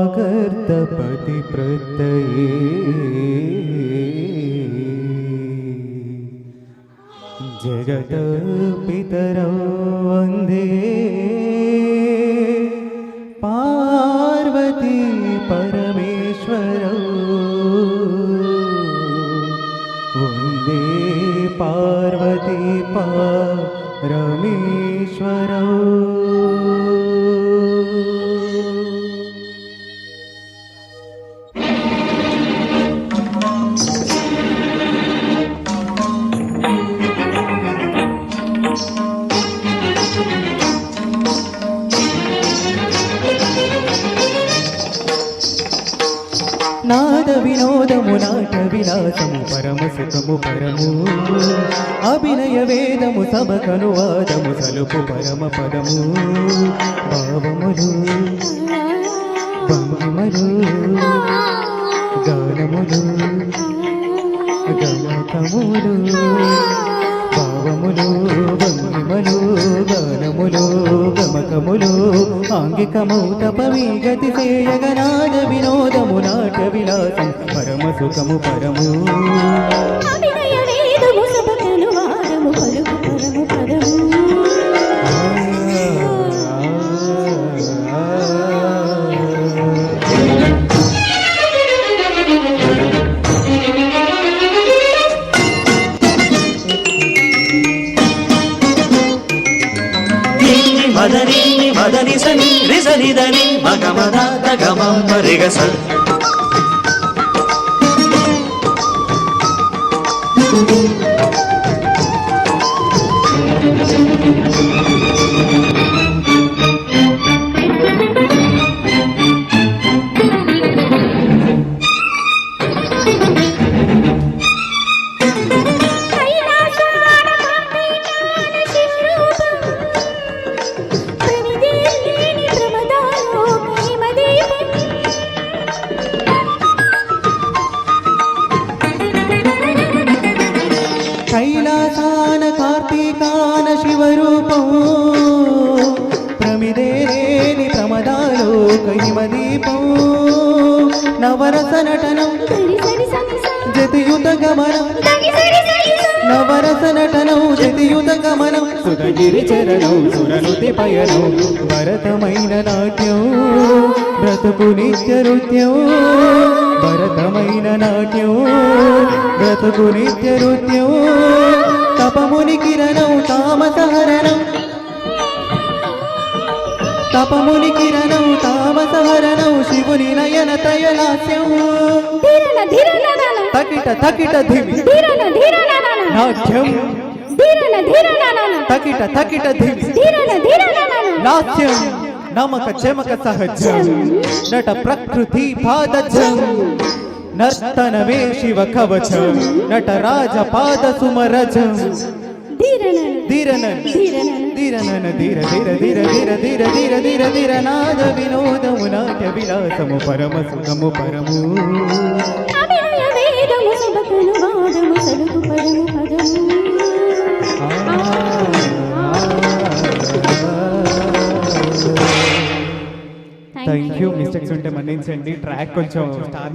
वागर्तपति प्रत्यये जगत पितरौ वन्दे पार्वती परमेश्वरौ वन्दे पार्वती परमेश्वरौ। నాద వినోదము నాట విలాసము పరమ సుఖము పరము అభినయ వేదము సభకనువాదము సలుపు పరమ పదము భావములు భంగిమలు గానములు గమకములు భావములు భంగిమలు గానములు గమకములు ఆంగికము తపవి గతి చేయగనాద వినోదము నాట విలాసం పరమ సుఖము పరము అభినయ వేదము సభకను వాదము పలుకు పరము పదము మదని మదని సని రిసని దని మగమద గమ పరిగస కైలాసాన కార్తీకాన శివరూపం ప్రమిదేని ప్రమదాలోక హిమదీపం నవరస నటనం జతియుత గమనం నవరస నటనం జతియుత గమనం సుధగిరి చరణం సురనుతి పయనం భరతమైన నాట్యం బ్రతుకు నిత్య నృత్యం భరతమైన నాట్యం బ్రతుకు నిత్య నృత్యం తపముని కిరణం తామసహరణం తపముని కిరణం తామసహరణం శివుని నయన తయలాస్యం తకిట తకిట ధిమి నాట్యం తకిట తకిట ధిమి నాట్యం నమక చమక సహజం నట ప్రకృతి పాదజం నర్తనమే శివ కవచం నటరాజ పాద సుమరజం ధీరనన ధీరనన ధీర ధీర ధీర ధీర ధీర ధీర ధీర ధీర నాద వినోదము నాట్య విలాసము పరమ సుఖము పరము అభినయ వేదము సభకను వాదము సలుపు పరము పదము థ్యాంక్ యూ. మిస్టేక్స్ ఉంటే మన్నించండి. ట్రాక్ కొంచెం స్టార్